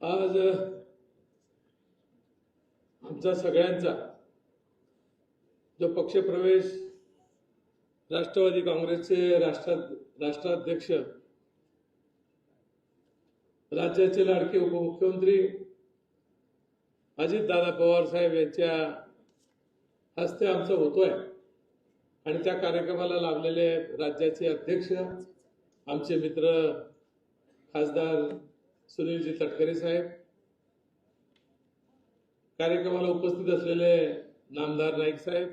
आज आमचा सगळ्यांचा जो पक्षप्रवेश राष्ट्रवादी काँग्रेसचे राष्ट्राध्यक्ष राज्याचे लाडके उपमुख्यमंत्री अजितदादा पवार साहेब यांच्या हस्ते आमचा होतोय आणि त्या कार्यक्रमाला लाभलेले राज्याचे अध्यक्ष आमचे मित्र खासदार सुनीलजी तटकरे साहेब, कार्यक्रमाला उपस्थित असलेले नामदार नाईक साहेब,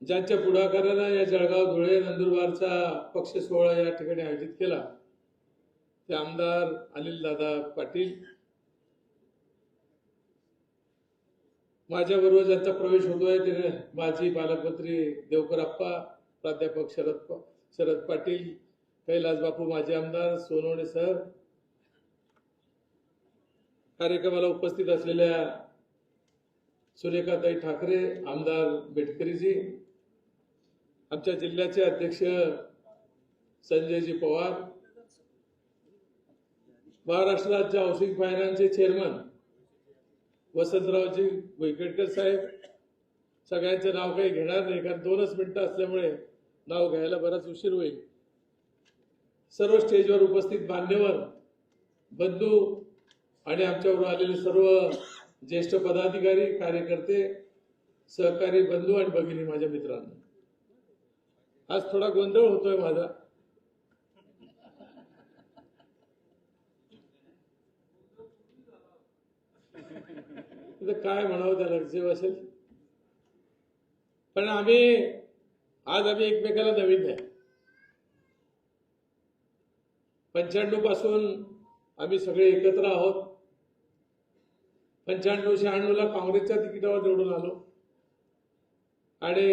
ज्यांच्या पुढाकाराने या जळगाव धुळे नंदुरबारचा पक्ष सोहळा या ठिकाणी आयोजित केला ते आमदार अनिलदादा पाटील, माझ्याबरोबर ज्यांचा प्रवेश होतोय ते माजी पालकमंत्री देवकर आप्पा, प्राध्यापक शरद पाटील, कैलास बापू माजी आमदार, सोनवणे सर, कार्यक्रमाला उपस्थित असलेल्या सुरेखाताई ठाकरे, आमदार बेटकरीजी, आमच्या जिल्ह्याचे अध्यक्ष संजयजी पवार, महाराष्ट्र राज्य हाऊसिंग फायनान्सचे चेअरमन वसंतरावजी गोयकेडकर साहेब, सगळ्यांचे नाव काही घेणार नाही कारण 2च मिनिटं असल्यामुळे नाव घ्यायला बराच उशीर होईल. सर्व स्टेजवर उपस्थित मान्यवर बंधू आणि आमच्याबरोबर आलेले सर्व ज्येष्ठ पदाधिकारी, कार्यकर्ते, सहकारी बंधू आणि भगिनी, माझ्या मित्रांनो, आज थोडा गोंधळ होतोय माझा. काय म्हणावं त्याला जे असेल, पण आज आम्ही एकमेकाला नवीन आहे. 95 पासून आम्ही सगळे एकत्र आहोत. 95-96 ला काँग्रेसच्या तिकिटावर निवडून आलो आणि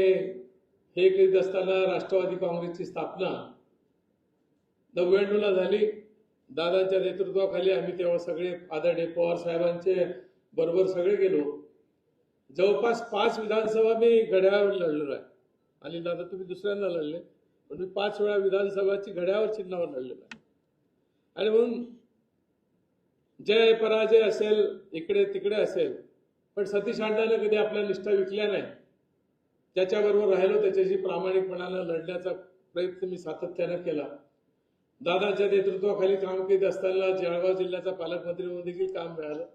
हे करीत असताना राष्ट्रवादी काँग्रेसची स्थापना 99 ला झाली. दादांच्या नेतृत्वाखाली आम्ही तेव्हा सगळे आदरणीय पवार साहेबांचे बरोबर सगळे गेलो. जवळपास 5 विधानसभा मी घड्याळावर लढलेलो आहे आणि दादा तुम्ही दुसऱ्यांदा लढले, पण मी 5 वेळा विधानसभाची घड्यावर चिन्हावर लढलेलो आहे. आणि म्हणून जय पराजय असेल, इकडे तिकडे असेल, पण सतीश अण्णाने कधी आपल्या निष्ठा विकल्या नाही. त्याच्याबरोबर राहिलो, त्याच्याशी प्रामाणिकपणानं लढण्याचा प्रयत्न मी सातत्यानं केला. दादाच्या नेतृत्वाखाली काम करीत असताना जळगाव जिल्ह्याचा पालकमंत्री म्हणून देखील काम मिळालं.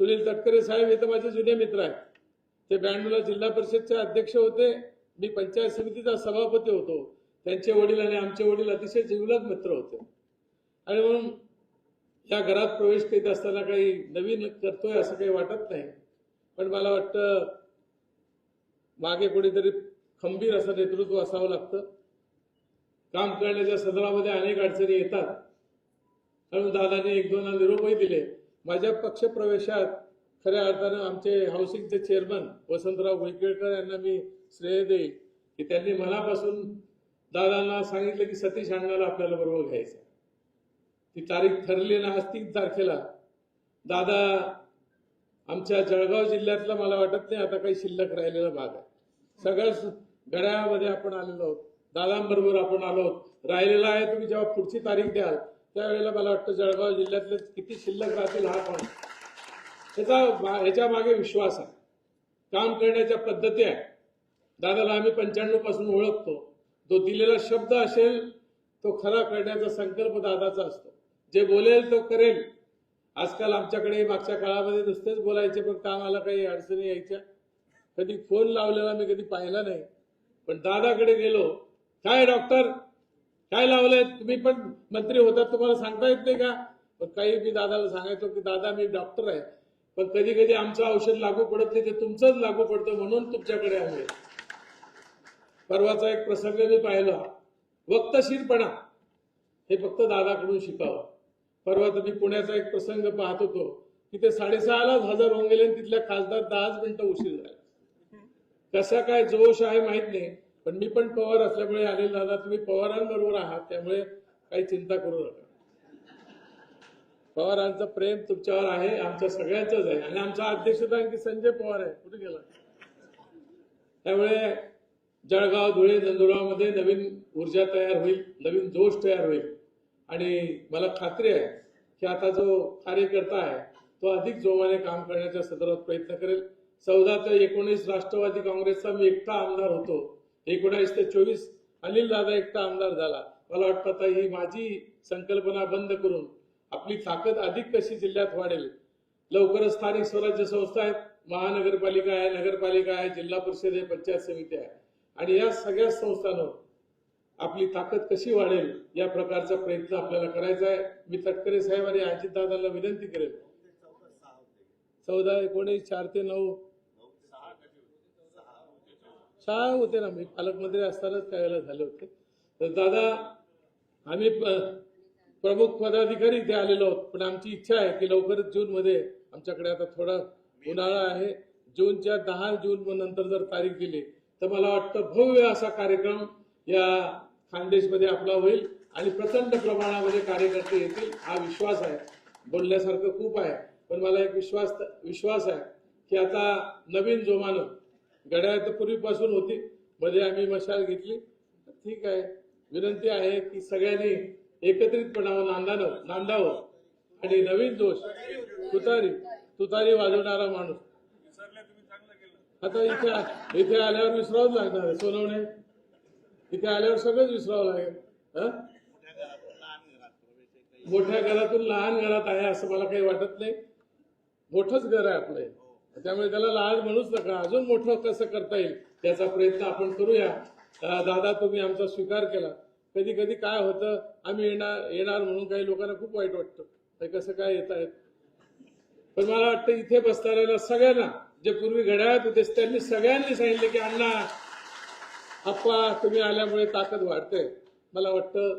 सुनील तटकरे साहेब हे तर माझे जुने मित्र आहेत. ते 92 ला जिल्हा परिषदचे अध्यक्ष होते, मी पंचायत समितीचा सभापती होतो. त्यांचे वडील आणि आमचे वडील अतिशय जिवलग मित्र होते आणि म्हणून या घरात प्रवेश करीत असताना काही नवीन करतोय असं काही वाटत नाही. पण मला वाटतं मागे कोणीतरी खंबीर असं नेतृत्व असावं लागतं. काम करण्याच्या सदरामध्ये अनेक अडचणी येतात म्हणून दादाने 1-2 निरोपही दिले. माझ्या पक्षप्रवेशात खऱ्या अर्थानं आमचे हाऊसिंगचे चेअरमन वसंतराव गोयकेडकर यांना मी श्रेय देईल की त्यांनी मनापासून दादांना सांगितलं की सतीश अण्णाला आपल्याला बरोबर घ्यायचं. ती तारीख ठरली ना, आज 3 तारखेला दादा आमच्या जळगाव जिल्ह्यातला मला वाटत नाही आता काही शिल्लक राहिलेला भाग आहे. सगळं घड्याळामध्ये आपण आलेलो आहोत, दादांबरोबर आपण आलो आहोत. राहिलेला आहे तुम्ही जेव्हा पुढची तारीख द्याल त्यावेळेला मला वाटतं जळगाव जिल्ह्यातले किती शिल्लक राहतील हा पण ह्याच्या मागे विश्वास आहे. काम करण्याच्या पद्धती आहे. दादाला आम्ही 95 पासून ओळखतो. तो दिलेला शब्द असेल तो खरा करण्याचा संकल्प दादाचा असतो. जे बोलेल तो करेल. आजकाल आमच्याकडे मागच्या काळामध्ये नुसतेच बोलायचे, पण कामाला काही अडचणी यायच्या. कधी फोन लावलेला मी कधी पाहिला नाही, पण दादाकडे गेलो, काय डॉक्टर काय लावलंय, तुम्ही पण मंत्री होतात तुम्हाला सांगता येत नाही का? पण काही मी दादाला सांगायचो की दादा मी डॉक्टर आहे, पण कधी कधी आमचं औषध लागू पडत नाही, ते तुमचंच लागू पडतं म्हणून तुमच्याकडे आहे. परवाचा एक प्रसंग मी पाहिला, वक्तशीरपणा हे फक्त दादाकडून शिकावं. परवा तर मी पुण्याचा एक प्रसंग पाहत होतो की ते 6:30लाच हजर होऊन गेले, तिथल्या खासदार 10 मिनिटं उशीर झाला. कसा काय जोश आहे माहित नाही, पण मी पण पवार असल्यामुळे अनिल दादा तुम्ही पवारांबरोबर आहात, त्यामुळे काही चिंता करू नका. पवारांचं प्रेम तुमच्यावर आहे, आमच्या सगळ्यांचंच आहे. आणि आमचा अध्यक्ष तर आणखी संजय पवार आहे, कुठे गेला. त्यामुळे जळगाव धुळे नंदुरबारमध्ये नवीन ऊर्जा तयार होईल, नवीन जोश तयार होईल. आणि मला खात्री आहे की आता जो कार्यकर्ता आहे तो अधिक जोमाने काम करण्याच्या संदर्भात प्रयत्न करेल. 14 ते 19 राष्ट्रवादी काँग्रेसचा मी एकटा आमदार होतो. 19 ते 24 अनिल दादा एकटा आमदार झाला. मला वाटतं आता ही माझी संकल्पना बंद करून आपली ताकद अधिक कशी जिल्ह्यात वाढेल. लवकरच स्थानिक स्वराज्य संस्था आहेत, महानगरपालिका आहे, नगरपालिका आहे, जिल्हा परिषद आहे, पंचायत समिती आहे आणि या सगळ्या संस्थांवर आपली ताकद कशी वाढेल या प्रकारचा प्रयत्न आपल्याला करायचा आहे. मी तटकरे साहेब आणि अजितदादांना विनंती करेन. 14, 19, 4 ते 9 6 होते ना. मी पालकमंत्री असतानाच त्यावेळेला झाले होते. तर दादा आम्ही प्रमुख पदाधिकारी इथे आलेलो आहोत, पण आमची इच्छा आहे की लवकरच जूनमध्ये आमच्याकडे आता थोडा उन्हाळा आहे. जूनच्या 10 जून नंतर जर तारीख दिली तर मला वाटतं भव्य असा कार्यक्रम या खानदेशमध्ये आपला होईल आणि प्रचंड प्रमाणामध्ये कार्यकर्ते येतील हा विश्वास आहे. बोलण्यासारखं खूप आहे पण मला एक विश्वास आहे की आता नवीन जोमानं घड्याळ तर पूर्वीपासून होती, मध्ये आम्ही मशाल घेतली. ठीक आहे, विनंती आहे की सगळ्यांनी एकत्रितपणानं नांदावं आणि नवीन जोश तुतारी वाजवणारा माणूस आता इथे आल्यावर विसरावंच लागणार आहे. सोनवणे इथे आल्यावर सगळंच विसरावं लागेल. मोठ्या घरातून लहान घरात आहे असं मला काही वाटत नाही. मोठंच घर आहे आपलं, त्यामुळे त्याला लहान म्हणूच नका. अजून मोठं कसं करता येईल त्याचा प्रयत्न आपण करूया. दादा तुम्ही आमचा स्वीकार केला. कधी कधी काय होतं आम्ही येणार म्हणून काही लोकांना खूप वाईट वाटतं, ते कसं काय येत आहेत. पण मला वाटतं इथे बसणाऱ्याला सगळ्यांना जे पूर्वी घड्याळात होते त्यांनी सगळ्यांनी सांगितले की अण्णा आप्पा तुम्ही आल्यामुळे ताकद वाढते. मला वाटतं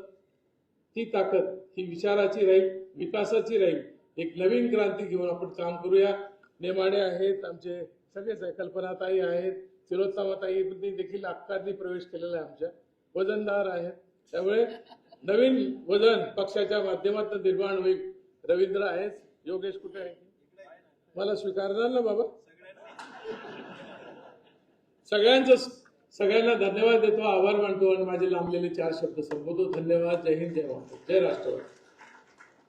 ती ताकद ही विचाराची राहील, विकासाची राहील. एक नवीन क्रांती घेऊन आपण काम करूया. नेमाडे आहेत आमचे सगळेच आहे, कल्पनाताई आहेत, तिलोत्तमाताई देखील अक्कांनी प्रवेश केलेला आहे आमच्या, वजनदार आहेत. त्यामुळे नवीन वजन पक्षाच्या माध्यमातून निर्माण होईल. रवींद्र आहेत, योगेश कुठे आहे, मला स्वीकारणार ना बाबा. सगळ्यांना धन्यवाद देतो, आभार मानतो आणि माझे लांबलेले 4 शब्द संबोधतो. धन्यवाद. जय हिंद, जय महाराष्ट्र, जय राष्ट्रवादी.